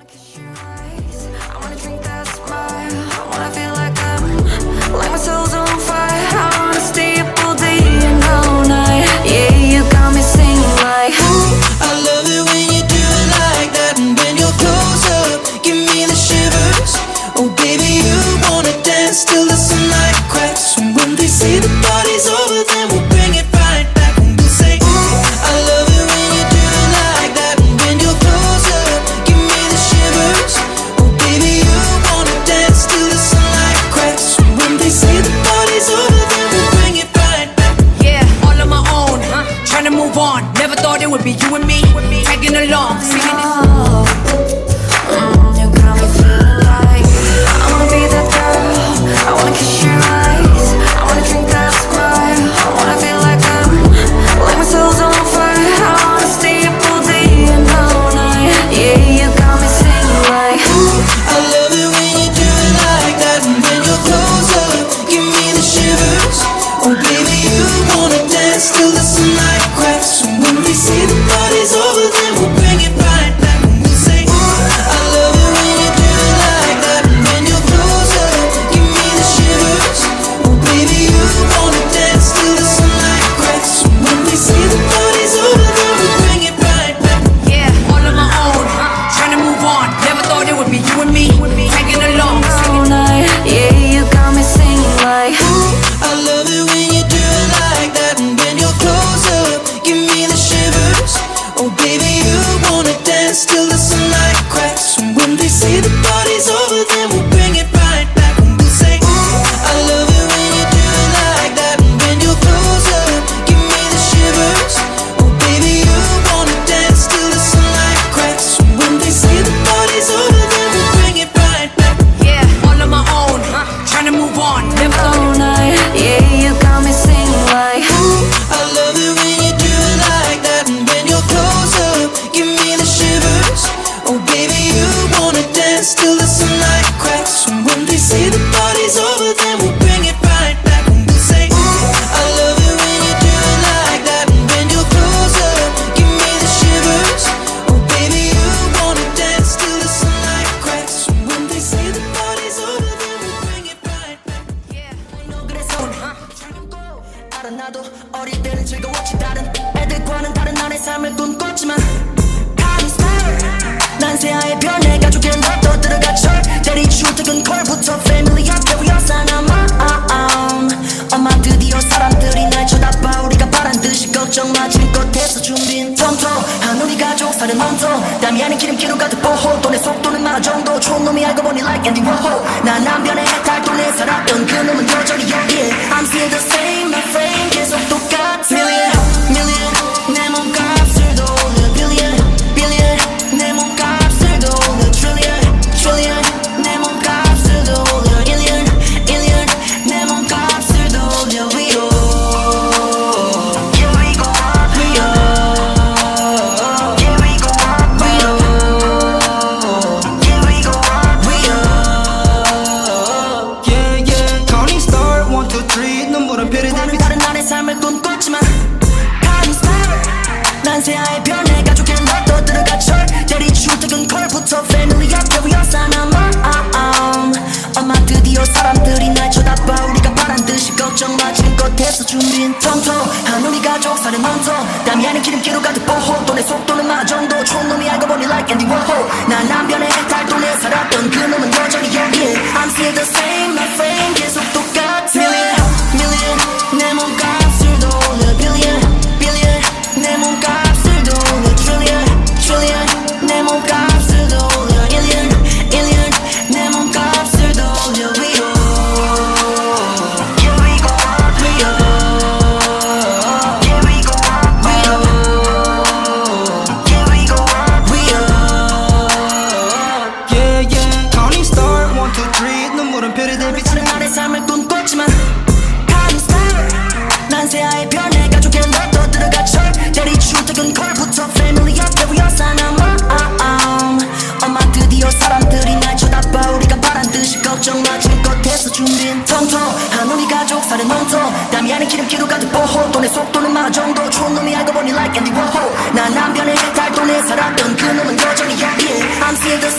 I wanna drink that smile. I wanna feel like my soul's on fire. I wanna stay up all day and all night. Yeah, you got me singing like, ooh, I love it when you do it like that. And when you're close up, give me the shivers. Oh baby, you wanna dance till the sunlight cracks. And when they say the party's over, then we'll bring it right back. And we'll say, ooh, I love it when you do it like that. And when you're close up, give me the shivers. Oh baby, you wanna dance till the sunlight cracks. And when they say the party's over, then we'll bring it right back. Yeah, all on my own, trying to move on. Never thought it would be you and me, tagging along, singing this. you got me feeling like I wanna be that girl. I wanna kiss your eyes. I wanna drink that smile. I wanna feel like my soul's on fire. I wanna stay up all day and all night. Yeah, you got me singing like, ooh, I love it when you do it like that. And when you're close up, give me the shivers. Oh baby, you wanna dance till the sunlight cracks. And when they say the party's over, then we'll bring it right back. And we'll say, I love it when you do it like that. And when you're close up, give me the shivers. Oh baby, you wanna dance till the sunlight cracks. And when they say the party's over, then we'll bring it right back. Yeah, all on my own, trying to move on. Never thought it would be you and me, tagging along, all singing. night. Yeah, you got me singing like, ooh, I love it when you do it like that. And when you're close up, give me the shivers. Oh baby, you wanna dance till the sunlight cracks. And when they say the party's over, then we'll bring it right back. And we'll say, I love it when you do it like that. And when you're close up, give me the shivers. Oh baby, you wanna dance till the sunlight cracks. And when they say the party's over, then we'll bring it right back. Yeah, all on my own, trying to move on. Never thought all night. Yeah, you got me singing like, ooh, I love it when you do it like that. And when you're close up, give me the shivers. Oh baby, you wanna dance till the sunlight cracks. And when they say the party's over, then we'll bring it right back. And we'll say, I love it when you do it like that. And when you're close up, give me the shivers. Oh baby, you wanna dance till the sunlight cracks. And when they say the party's over, then we'll bring it right back. 알아 나도 어릴 때는 즐거웠지 다른 애들과는 다른 나의 삶을 꿈꿨지만 Time is power 난 새하의 변해 가족의 너도 들어가 절대리 주특은 콜부터 family 앞에 위어서 남아 엄마 드디어 사람들이 날 쳐다봐 우리가 바란 듯이 걱정 마 지금껏해서 준비한 통통한 우리 가족 사는 멈춰 땀이 아닌 기름기로 가득 보호 또 내 속도는 마라 정도 촌놈이 알고 보니 like Andy Warhol 난 안 변해 달동네 살았던 그 놈은 여전히 여기에 I'm still the same my friend 계속 똑같아 Million million 내 몸값을 더 올려 Billion billion 내 몸값을 더 올려 Trillion trillion 내 몸값을 더 올려 Illion illion 내 몸값을 더 올려 위로 Yeah we go up 위로 Yeah we go up 위로 Yeah we go up 위로 Yeah yeah counting star 1 2 3 눈물은 별이 과는 다른 나의 삶을 꿈꿨지만 Time is power 난 새하의 변해 가족의 너도 들어가 절대리 주특은 콜부터 family 앞에 위어서 남아 엄마 드디어 사람들이 날 쳐다봐 우리가 바란 듯이 걱정 마 지금껏해서 준비한 통통한 우리 가족 사는 멈춰 땀이 아닌 기름기로 가득 보호 또 내 속도는 마라 정도 촌놈이 알고 보니 like Andy Warhol 난 안 변해 달동네 살았던 그 놈은 여전히 여기에 I'm still the same my friend 계속 똑같아 Million million 내 몸값을 더 올려 Billion billion 내 몸값을 더 올려 Trillion trillion 내 몸값을 더 올려 Illion illion 내 몸값을 더 올려 위로 Yeah we go up 위로 Yeah we go up 위로 Yeah we go up 위로 Yeah yeah counting star 1 2 3 눈물은 별이 대비 다른 나의 삶을 꿈꿨지만 Time is power 난 새하의 변해 가족의 너도 들어가 절대리 주특은 콜부터 family 앞에 위어서 남아 엄마 드디어 사람들이 날 쳐다봐 우리가 바란 듯이 걱정 마 지금껏해서 준비한 통통한 우리 가족 사는 멈춰 땀이 아닌 기름기로 가득 보호 또 내 속도는 마라 정도 촌놈이 알고 보니 like Andy Warhol 난 안 변해 달동네 살았던 그 놈은 여전히 여기에 I'm still the